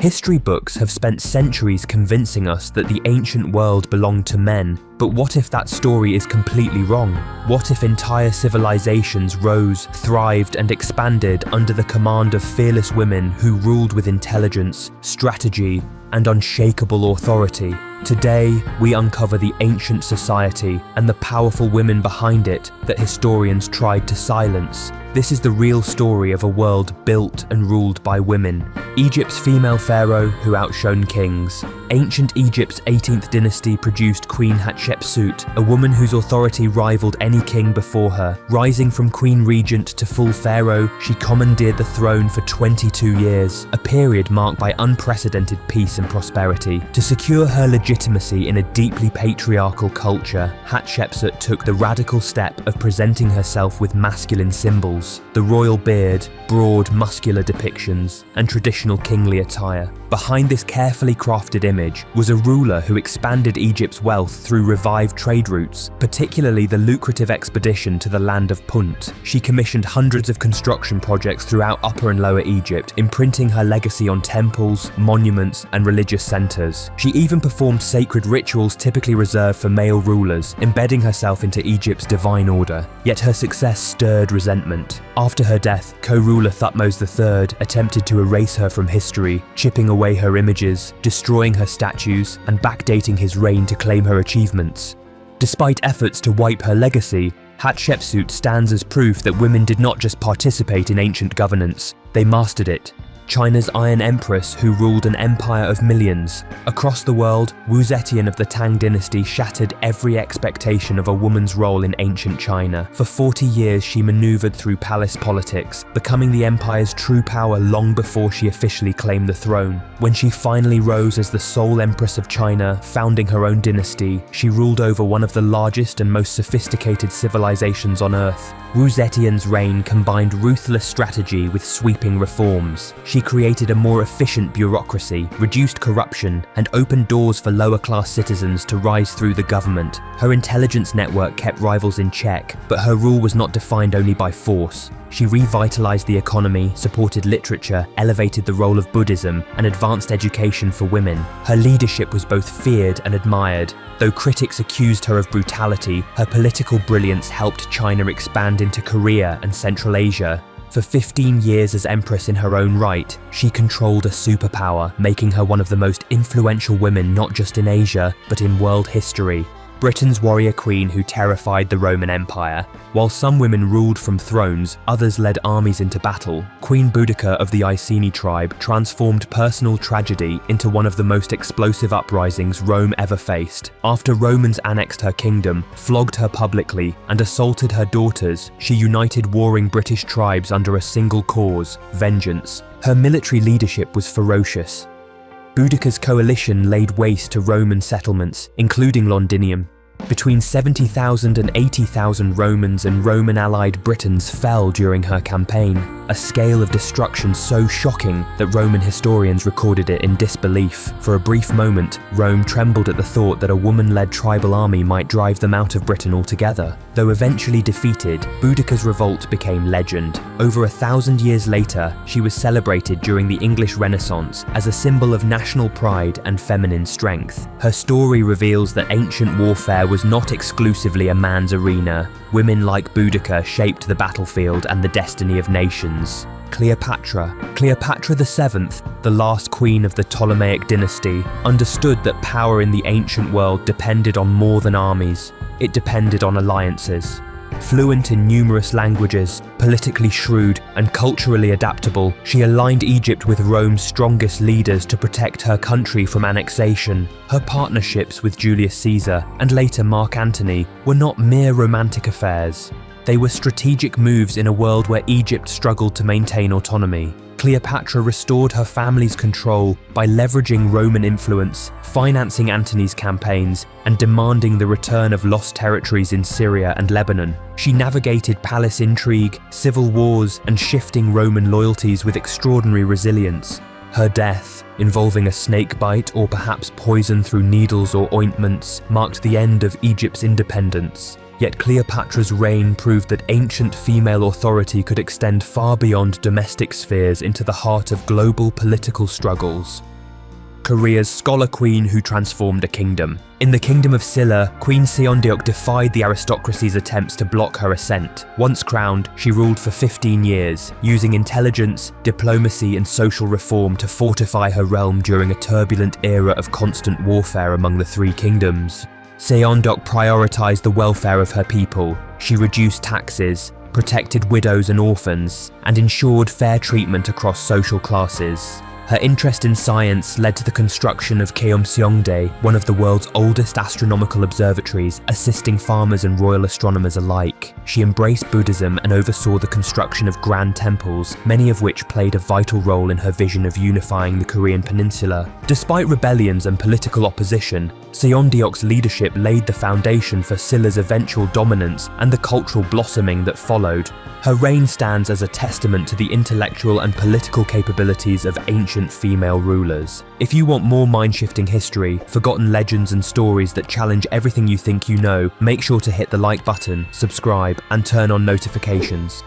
History books have spent centuries convincing us that the ancient world belonged to men, but what if that story is completely wrong? What if entire civilizations rose, thrived, and expanded under the command of fearless women who ruled with intelligence, strategy, and unshakable authority? Today, we uncover the ancient society and the powerful women behind it that historians tried to silence. This is the real story of a world built and ruled by women. Egypt's female pharaoh who outshone kings. Ancient Egypt's 18th dynasty produced Queen Hatshepsut, a woman whose authority rivaled any king before her. Rising from queen regent to full pharaoh, she commandeered the throne for 22 years, a period marked by unprecedented peace and prosperity. To secure her legitimacy in a deeply patriarchal culture, Hatshepsut took the radical step of presenting herself with masculine symbols: the royal beard, broad muscular depictions, and traditional kingly attire. Behind this carefully crafted image was a ruler who expanded Egypt's wealth through revived trade routes, particularly the lucrative expedition to the land of Punt. She commissioned hundreds of construction projects throughout Upper and Lower Egypt, imprinting her legacy on temples, monuments, and religious centers. She even performed sacred rituals typically reserved for male rulers, embedding herself into Egypt's divine order. Yet her success stirred resentment. After her death, co-ruler Thutmose III attempted to erase her from history, chipping away her images, destroying her statues, and backdating his reign to claim her achievements. Despite efforts to wipe her legacy, Hatshepsut stands as proof that women did not just participate in ancient governance, they mastered it. China's Iron Empress who ruled an empire of millions. Across the world, Wu Zetian of the Tang dynasty shattered every expectation of a woman's role in ancient China. For 40 years she maneuvered through palace politics, becoming the empire's true power long before she officially claimed the throne. When she finally rose as the sole empress of China, founding her own dynasty, she ruled over one of the largest and most sophisticated civilizations on Earth. Wu Zetian's reign combined ruthless strategy with sweeping reforms. She created a more efficient bureaucracy, reduced corruption, and opened doors for lower-class citizens to rise through the government. Her intelligence network kept rivals in check, but her rule was not defined only by force. She revitalized the economy, supported literature, elevated the role of Buddhism, and advanced education for women. Her leadership was both feared and admired. Though critics accused her of brutality, her political brilliance helped China expand into Korea and Central Asia. For 15 years as empress in her own right, she controlled a superpower, making her one of the most influential women not just in Asia, but in world history. Britain's warrior queen who terrified the Roman Empire. While some women ruled from thrones, others led armies into battle. Queen Boudica of the Iceni tribe transformed personal tragedy into one of the most explosive uprisings Rome ever faced. After Romans annexed her kingdom, flogged her publicly, and assaulted her daughters, she united warring British tribes under a single cause: vengeance. Her military leadership was ferocious. Boudica's coalition laid waste to Roman settlements, including Londinium. Between 70,000 and 80,000 Romans and Roman allied Britons fell during her campaign, a scale of destruction so shocking that Roman historians recorded it in disbelief. For a brief moment, Rome trembled at the thought that a woman-led tribal army might drive them out of Britain altogether. Though eventually defeated, Boudica's revolt became legend. Over 1,000 years later, she was celebrated during the English Renaissance as a symbol of national pride and feminine strength. Her story reveals that ancient warfare was not exclusively a man's arena. Women like Boudica shaped the battlefield and the destiny of nations. Cleopatra VII, the last queen of the Ptolemaic dynasty, understood that power in the ancient world depended on more than armies. It depended on alliances. Fluent in numerous languages, politically shrewd, and culturally adaptable, she aligned Egypt with Rome's strongest leaders to protect her country from annexation. Her partnerships with Julius Caesar, and later Mark Antony, were not mere romantic affairs. They were strategic moves in a world where Egypt struggled to maintain autonomy. Cleopatra restored her family's control by leveraging Roman influence, financing Antony's campaigns, and demanding the return of lost territories in Syria and Lebanon. She navigated palace intrigue, civil wars, and shifting Roman loyalties with extraordinary resilience. Her death, involving a snake bite or perhaps poison through needles or ointments, marked the end of Egypt's independence. Yet Cleopatra's reign proved that ancient female authority could extend far beyond domestic spheres into the heart of global political struggles. Korea's scholar queen who transformed a kingdom. In the kingdom of Silla, Queen Seondeok defied the aristocracy's attempts to block her ascent. Once crowned, she ruled for 15 years, using intelligence, diplomacy and social reform to fortify her realm during a turbulent era of constant warfare among the three kingdoms. Seondeok prioritized the welfare of her people. She reduced taxes, protected widows and orphans, and ensured fair treatment across social classes. Her interest in science led to the construction of Keomseongdae, one of the world's oldest astronomical observatories, assisting farmers and royal astronomers alike. She embraced Buddhism and oversaw the construction of grand temples, many of which played a vital role in her vision of unifying the Korean peninsula. Despite rebellions and political opposition, Seondeok's leadership laid the foundation for Silla's eventual dominance and the cultural blossoming that followed. Her reign stands as a testament to the intellectual and political capabilities of ancient female rulers. If you want more mind-shifting history, forgotten legends and stories that challenge everything you think you know, make sure to hit the like button, subscribe, and turn on notifications.